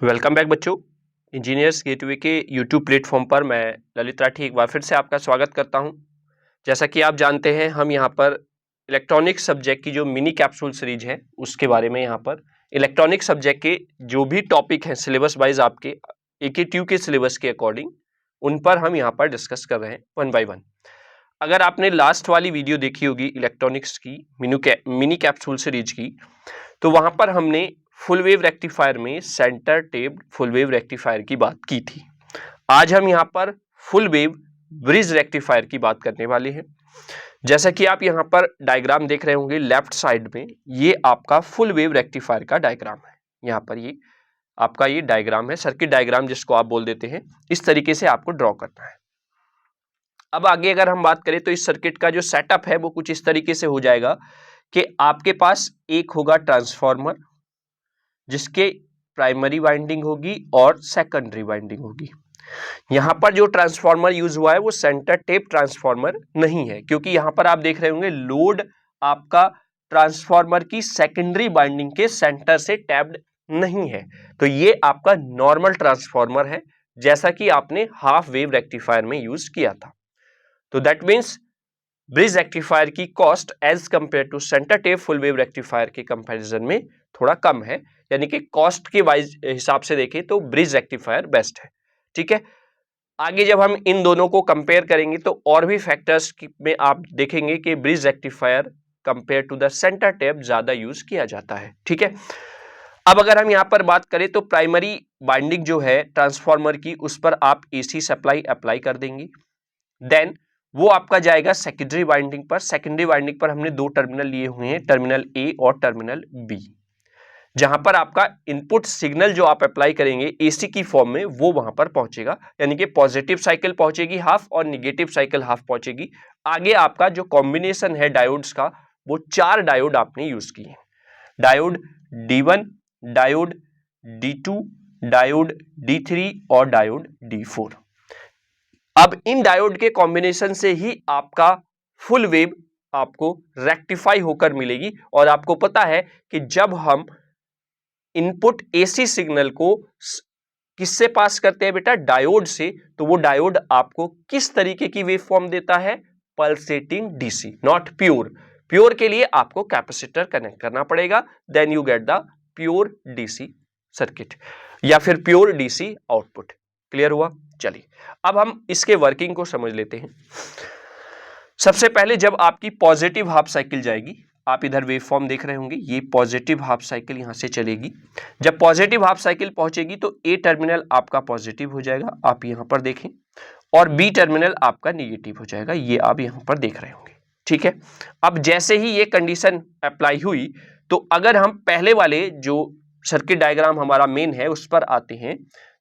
Welcome back बच्चों। Engineers gateway के YouTube platform पर मैं ललित राठी एक बार फिर से आपका स्वागत करता हूं। जैसा कि आप जानते हैं, हम यहां पर इलेक्ट्रॉनिक सब्जेक्ट की जो मिनी कैप्सूल सीरीज है उसके बारे में यहां पर इलेक्ट्रॉनिक सब्जेक्ट के जो भी टॉपिक हैं सिलेबस वाइज आपके AKTU के सिलेबस के अकॉर्डिंग उन पर हम यहाँ पर डिस्कस कर रहे हैं वन बाय वन। अगर आपने लास्ट वाली वीडियो देखी होगी इलेक्ट्रॉनिक्स की मिनी कैप्सूल सीरीज की, तो वहां पर हमने फुल वेव रेक्टिफायर में centre taped full wave rectifier की बात की थी। आज हम यहाँ पर फुल वेव ब्रिज रेक्टिफायर की बात करने वाले हैं। जैसा कि आप यहाँ पर डायग्राम देख रहे होंगे लेफ्ट साइड में, ये आपका फुल वेव रेक्टिफायर का डायग्राम है। यहाँ पर ये आपका ये डायग्राम है, सर्किट डायग्राम जिसको आप बोल देते हैं। इस तरीके से आपको ड्रॉ करना है। अब आगे अगर हम बात करें तो इस सर्किट का जो सेटअप है वो कुछ इस तरीके से हो जाएगा कि आपके पास एक होगा ट्रांसफॉर्मर जिसके प्राइमरी वाइंडिंग होगी और सेकेंडरी वाइंडिंग होगी। यहां पर जो ट्रांसफॉर्मर यूज हुआ है वो सेंटर टेप ट्रांसफॉर्मर नहीं है, क्योंकि यहां पर आप देख रहे होंगे लोड आपका ट्रांसफॉर्मर की सेकेंडरी वाइंडिंग के सेंटर से टैप्ड नहीं है। तो ये आपका नॉर्मल ट्रांसफॉर्मर है, जैसा कि आपने हाफ वेव रेक्टिफायर में यूज किया था। तो दैट मीन्स ब्रिज रेक्टिफायर की cost as compare to centre tap full wave rectifier के कंपैरिजन में थोड़ा कम है, यानी कि कॉस्ट के वाइज हिसाब से देखें तो ब्रिज रेक्टिफायर बेस्ट है। ठीक है, आगे जब हम इन दोनों को कंपेयर करेंगे तो और भी फैक्टर्स में आप देखेंगे कि bridge rectifier compare to the centre tap ज्यादा यूज किया जाता है। ठीक है, अब अगर हम यहां पर बात करें तो प्राइमरी बाइंडिंग जो है ट्रांसफॉर्मर की, उस पर आप AC सप्लाई अप्लाई कर देंगे। देन वो आपका जाएगा सेकेंडरी वाइंडिंग पर। सेकेंडरी वाइंडिंग पर हमने दो टर्मिनल लिए हुए हैं, टर्मिनल A और टर्मिनल B, जहां पर आपका इनपुट सिग्नल जो आप अप्लाई करेंगे AC की फॉर्म में वो वहां पर पहुंचेगा, यानी कि पॉजिटिव साइकिल पहुंचेगी हाफ और निगेटिव साइकिल हाफ पहुंचेगी। आगे आपका जो कॉम्बिनेशन है डायोड्स का, वो 4 डायोड आपने यूज किए, diode D1, diode D2, diode D3 और डायोड D4। अब इन डायोड के कॉम्बिनेशन से ही आपका फुल वेव आपको रेक्टिफाई होकर मिलेगी। और आपको पता है कि जब हम इनपुट AC सिग्नल को किससे पास करते हैं बेटा, डायोड से, तो वो डायोड आपको किस तरीके की वेव फॉर्म देता है, pulsating DC, not pure. Pure के लिए आपको कैपेसिटर कनेक्ट करना पड़ेगा, then you get the pure DC circuit या फिर प्योर DC आउटपुट। क्लियर हुआ? चलिए अब हम इसके वर्किंग को समझ लेते हैं। सबसे पहले जब आपकी पॉजिटिव हाफ साइकिल जाएगी, आप इधर वेव फॉर्म देख रहे होंगे, ये पॉजिटिव हाफ साइकिल यहां से चलेगी। जब पॉजिटिव हाफ साइकिल पहुंचेगी तो A टर्मिनल आपका पॉजिटिव हो जाएगा, आप यहां पर देखें, और B टर्मिनल आपका निगेटिव हो जाएगा, ये आप यहां पर देख रहे होंगे। ठीक है, अब जैसे ही ये कंडीशन अप्लाई हुई तो अगर हम पहले वाले जो सर्किट डायग्राम हमारा मेन है उस पर आते हैं,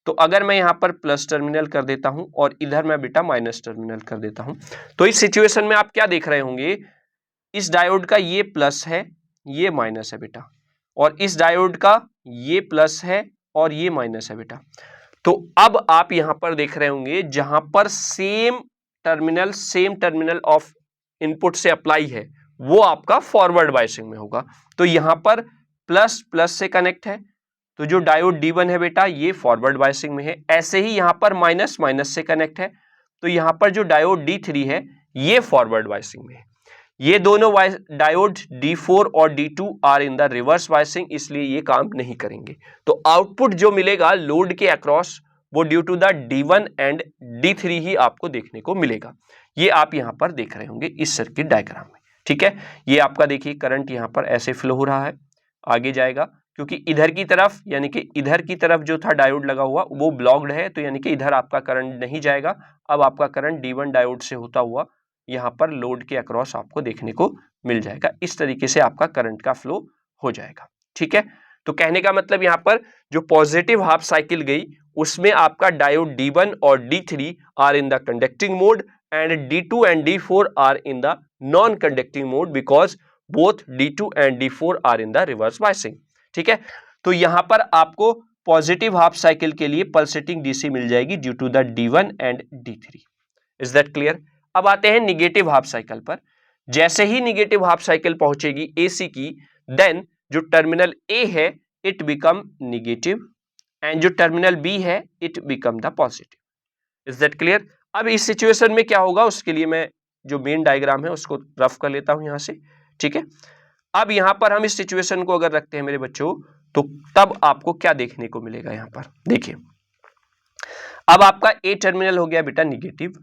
तो अगर मैं यहां पर प्लस टर्मिनल कर देता हूं और इधर मैं बेटा माइनस टर्मिनल कर देता हूं, तो इस सिचुएशन में आप क्या देख रहे होंगे, इस डायोड का ये प्लस है, ये माइनस है बेटा, और इस डायोड का ये प्लस है और ये माइनस है बेटा। तो अब आप यहां पर देख रहे होंगे जहां पर सेम टर्मिनल ऑफ इनपुट से अप्लाई है वो आपका फॉरवर्ड बायसिंग में होगा। तो यहां पर प्लस प्लस से कनेक्ट है, तो जो डायोड D1 है बेटा ये फॉरवर्ड बायसिंग में है। ऐसे ही यहां पर माइनस माइनस से कनेक्ट है, तो यहां पर जो डायोड D3 है ये फॉरवर्ड बायसिंग में है। ये दोनों डायोड D4 और D2 are in the reverse biasing, इसलिए ये काम नहीं करेंगे। तो आउटपुट जो मिलेगा लोड के अक्रॉस वो due to the D1 and D3 ही आपको देखने को मिलेगा। ये आप यहां पर देख रहे होंगे इस सर्किट डायग्राम में। ठीक है, ये आपका देखिए करंट यहां पर ऐसे फ्लो हो रहा है, आगे जाएगा, क्योंकि इधर की तरफ यानी कि इधर की तरफ जो था डायोड लगा हुआ वो ब्लॉक्ड है, तो यानी कि इधर आपका करंट नहीं जाएगा। अब आपका करंट D1 डायोड से होता हुआ यहां पर लोड के अक्रॉस आपको देखने को मिल जाएगा। इस तरीके से आपका करंट का फ्लो हो जाएगा। ठीक है, तो कहने का मतलब यहां पर जो पॉजिटिव हाफ साइकिल गई उसमें आपका डायोड D1 और D3 are in the conducting mode and D2 and D4 are in the non conducting mode, because both D2 and D4 are in the reverse biasing. ठीक है, तो यहां पर आपको पॉजिटिव हाफ साइकिल के लिए pulsating DC मिल जाएगी due to the D1 and D3। Is that clear? अब आते हैं निगेटिव हाफ साइकिल पर। जैसे ही निगेटिव हाफ साइकिल पहुंचेगी AC की, देन जो टर्मिनल A है इट बिकम निगेटिव एंड जो टर्मिनल बी है it become the positive. Is that clear? अब इस सिचुएशन में क्या होगा उसके लिए मैं जो मेन डायग्राम है उसको रफ कर लेता हूं यहां से, ठीक है। अब यहां पर हम इस सिचुएशन को अगर रखते हैं मेरे बच्चों, तो तब आपको क्या देखने को मिलेगा यहां पर देखिए। अब आपका ए टर्मिनल हो गया बेटा निगेटिव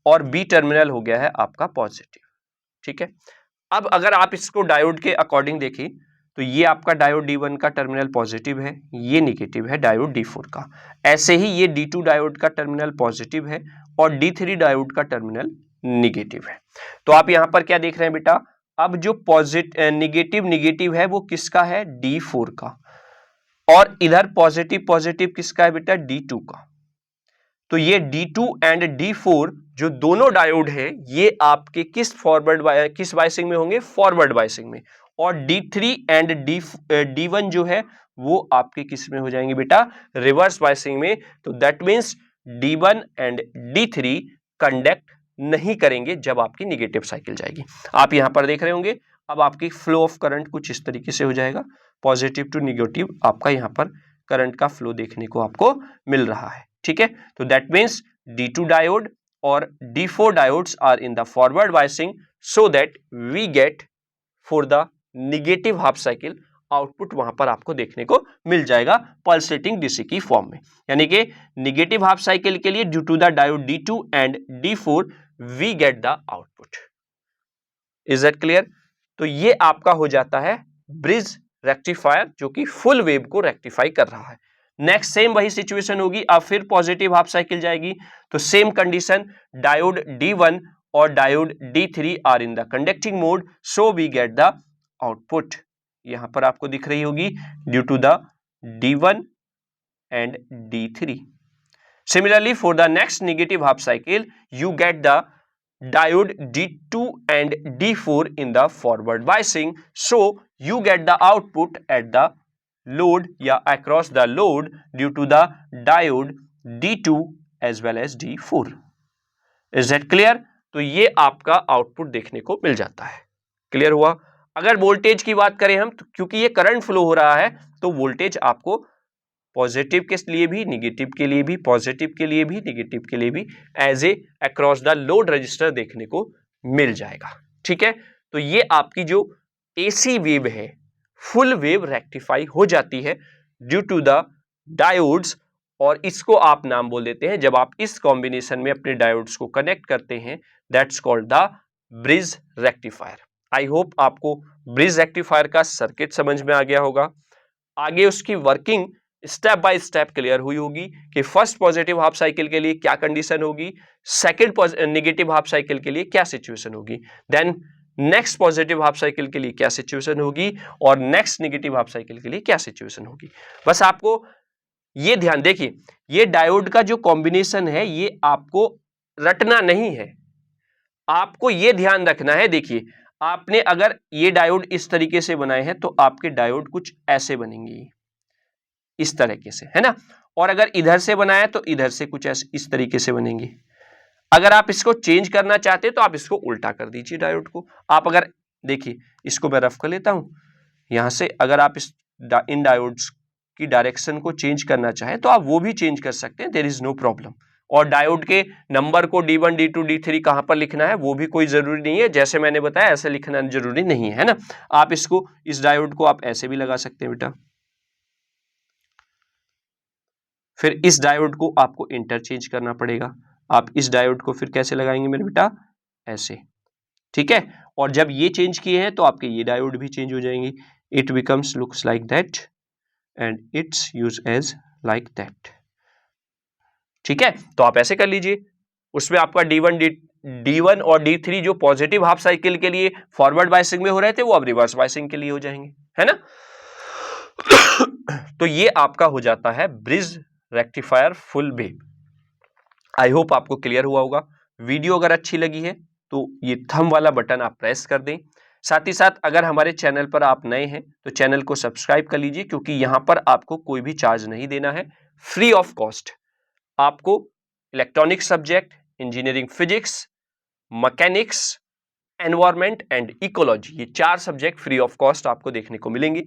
और बी टर्मिनल हो गया है आपका पॉजिटिव, ठीक है। अब अगर आप इसको डायोड के अकॉर्डिंग देखें तो ये आपका डायोड D1 का टर्मिनल पॉजिटिव है, ये निगेटिव है डायोड D4 का। ऐसे ही ये D2 डायोड का टर्मिनल पॉजिटिव है और D3 डायोड का टर्मिनल निगेटिव है। तो आप यहां पर क्या देख रहे हैं बेटा, अब जो निगेटिव निगेटिव है वो किसका है, D4 का, और इधर पॉजिटिव पॉजिटिव किसका है बेटा, D2 का। तो ये D2 एंड D4 जो दोनों डायोड हैं ये आपके किस बायसिंग में होंगे, फॉरवर्ड बायसिंग में, और D3 एंड D1 जो है वो आपके किस में हो जाएंगे बेटा, रिवर्स बायसिंग में। तो that means D1 and D3 conduct नहीं करेंगे जब आपकी निगेटिव साइकिल जाएगी। आप यहां पर देख रहे होंगे अब आपकी फ्लो ऑफ करंट कुछ इस तरीके से हो जाएगा, पॉजिटिव टू निगेटिव आपका यहां पर करंट का फ्लो देखने को आपको मिल रहा है, ठीक है। तो दैट मीन्स D2 डायोड और D4 diodes are in the forward biasing so that we get for the negative half cycle output वहां पर आपको देखने को मिल जाएगा पल्सेटिंग डीसी की फॉर्म में। यानी कि निगेटिव हाफ साइकिल के लिए due to the diode D2 and D4 we get the output. Is that clear? तो ये आपका हो जाता है ब्रिज रेक्टिफायर जो कि फुल वेव को रेक्टिफाई कर रहा है। नेक्स्ट सेम वही सिचुएशन होगी, अब फिर पॉजिटिव हाफ साइकिल जाएगी तो सेम कंडीशन, डायोड D1 और diode D3 are in the conducting mode so we get the output. यहां पर आपको दिख रही होगी due to the D1 and D3। Similarly for the next negative half cycle you get the diode D2 and D4 in the forward biasing, so you get the output at the load या across the load due to the diode D2 as well as D4. Is that clear? तो ये आपका output देखने को मिल जाता है। Clear हुआ? अगर वोल्टेज की बात करें हम तो क्योंकि ये करंट फ्लो हो रहा है तो वोल्टेज आपको पॉजिटिव के लिए भी, निगेटिव के लिए भी, पॉजिटिव के लिए भी, निगेटिव के लिए भी as a across the load resistor देखने को मिल जाएगा, ठीक है। तो ये आपकी जो एसी वेव है फुल वेव रेक्टिफाई हो जाती है ड्यू टू द डायोड्स, और इसको आप नाम बोल देते हैं जब आप इस कॉम्बिनेशन में अपने डायोड्स को कनेक्ट करते हैं, that's called the bridge rectifier. I hope आपको ब्रिज रेक्टिफायर का सर्किट समझ में आ गया होगा। आगे उसकी working step by step clear हुई होगी कि फर्स्ट पॉजिटिव हाफ साइकिल के लिए क्या कंडीशन होगी, सेकंड नेगेटिव हाफ साइकिल के लिए क्या सिचुएशन होगी, then next positive half cycle के लिए क्या सिचुएशन होगी, और नेक्स्ट नेगेटिव हाफ साइकिल के लिए क्या सिचुएशन होगी। बस आपको ये ध्यान देखिए, ये डायोड का जो कॉम्बिनेशन है ये आपको रटना नहीं है, आपको ये ध्यान रखना है। देखिए आपने अगर ये डायोड इस तरीके से बनाए हैं तो आपके डायोड कुछ ऐसे बनेंगे, इस तरीके से, है ना। और अगर इधर से बनाया तो इधर से कुछ ऐसे इस तरीके से बनेंगे। अगर आप इसको चेंज करना चाहते हैं तो आप इसको उल्टा कर दीजिए डायोड को। आप अगर देखिए इसको मैं रफ कर लेता हूं यहां से, अगर आप इन डायोड्स की डायरेक्शन को चेंज करना चाहें तो आप वो भी चेंज कर सकते हैं, देयर इज नो प्रॉब्लम। और डायोड के नंबर को D1 D2 D3 कहां पर लिखना है वो भी कोई जरूरी नहीं है, जैसे मैंने बताया ऐसे लिखना जरूरी नहीं है ना। आप इसको, इस डायोड को आप ऐसे भी लगा सकते हैं बेटा, फिर इस डायोड को आपको इंटरचेंज करना पड़ेगा। आप इस डायोड को फिर कैसे लगाएंगे मेरे बेटा, ऐसे, ठीक है। और जब ये चेंज किए हैं तो आपके ये डायोड भी चेंज हो जाएंगे, it becomes looks like that and its use as like that, ठीक है। तो आप ऐसे कर लीजिए, उसमें आपका D1 और D3 जो पॉजिटिव हाफ साइकिल के लिए फॉरवर्ड बायसिंग में हो रहे थे वो अब रिवर्स बायसिंग के लिए हो जाएंगे, है ना। तो ये आपका हो जाता है bridge rectifier full wave. I hope आपको क्लियर हुआ होगा। वीडियो अगर अच्छी लगी है तो ये थंब वाला बटन आप प्रेस कर दें। साथ ही साथ अगर हमारे चैनल पर आप नए हैं तो चैनल को सब्सक्राइब कर लीजिए, क्योंकि यहां पर आपको कोई भी चार्ज नहीं देना है, फ्री ऑफ कॉस्ट। आपको electronic subject, engineering physics, mechanics, environment and ecology, ये 4 सब्जेक्ट फ्री ऑफ कॉस्ट आपको देखने को मिलेंगे।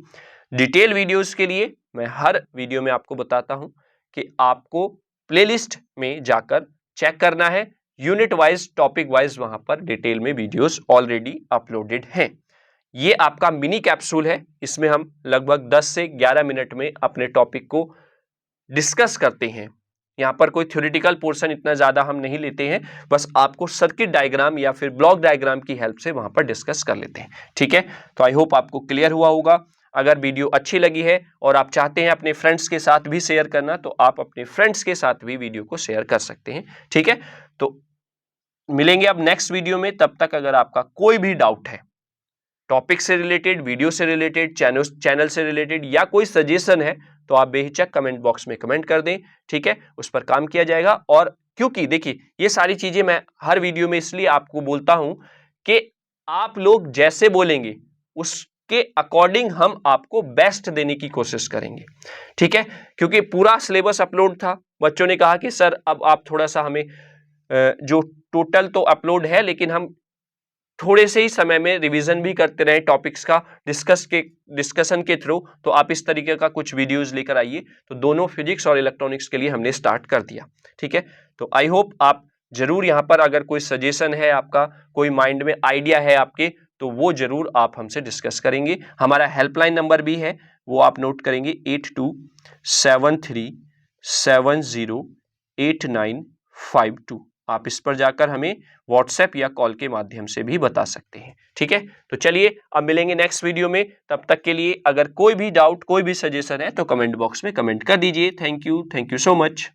डिटेल वीडियोस के लिए मैं हर वीडियो में आपको बताता हूं कि आपको प्लेलिस्ट में जाकर चेक करना है, यूनिट वाइज, टॉपिक वाइज वहां पर डिटेल में वीडियोस ऑलरेडी अपलोडेड हैं। ये आपका मिनी कैप्सूल है, इसमें हम लगभग 10 से 11 मिनट में अपने टॉपिक को डिस्कस करते हैं। यहाँ पर कोई थ्योरेटिकल पोर्शन इतना ज्यादा हम नहीं लेते हैं, बस आपको सर्किट डायग्राम या फिर ब्लॉक डायग्राम की हेल्प से वहां पर डिस्कस कर लेते हैं। ठीक है, तो आई होप आपको क्लियर हुआ होगा। अगर वीडियो अच्छी लगी है और आप चाहते हैं अपने फ्रेंड्स के साथ भी शेयर करना, तो आप अपने फ्रेंड्स के साथ भी वीडियो को शेयर कर सकते हैं। ठीक है, तो मिलेंगे अब नेक्स्ट वीडियो में। तब तक अगर आपका कोई भी डाउट है टॉपिक से रिलेटेड, वीडियो से रिलेटेड, चैनल से रिलेटेड या कोई सजेशन है, तो आप बेहिचक कमेंट बॉक्स में कमेंट कर दें। ठीक है, उस पर काम किया जाएगा। और क्योंकि देखिए ये सारी चीजें मैं हर वीडियो में इसलिए आपको बोलता हूं कि आप लोग जैसे बोलेंगे उसके अकॉर्डिंग हम आपको बेस्ट देने की कोशिश करेंगे। ठीक है, क्योंकि पूरा सिलेबस अपलोड था, बच्चों ने कहा कि सर अब आप थोड़ा सा हमें जो टोटल तो अपलोड है लेकिन हम थोड़े से ही समय में रिवीजन भी करते रहे टॉपिक्स का डिस्कशन के थ्रू, तो आप इस तरीके का कुछ वीडियोस लेकर आइए। तो दोनों फिजिक्स और इलेक्ट्रॉनिक्स के लिए हमने स्टार्ट कर दिया। ठीक है, तो आई होप आप जरूर यहाँ पर अगर कोई सजेशन है आपका, कोई माइंड में आइडिया है आपके, तो वो जरूर आप हमसे डिस्कस करेंगे। हमारा हेल्पलाइन नंबर भी है, वो आप नोट करेंगे 8273708952। आप इस पर जाकर हमें व्हाट्सएप या कॉल के माध्यम से भी बता सकते हैं। ठीक है, तो चलिए अब मिलेंगे नेक्स्ट वीडियो में। तब तक के लिए अगर कोई भी डाउट, कोई भी सजेशन है तो कमेंट बॉक्स में कमेंट कर दीजिए। Thank you so much.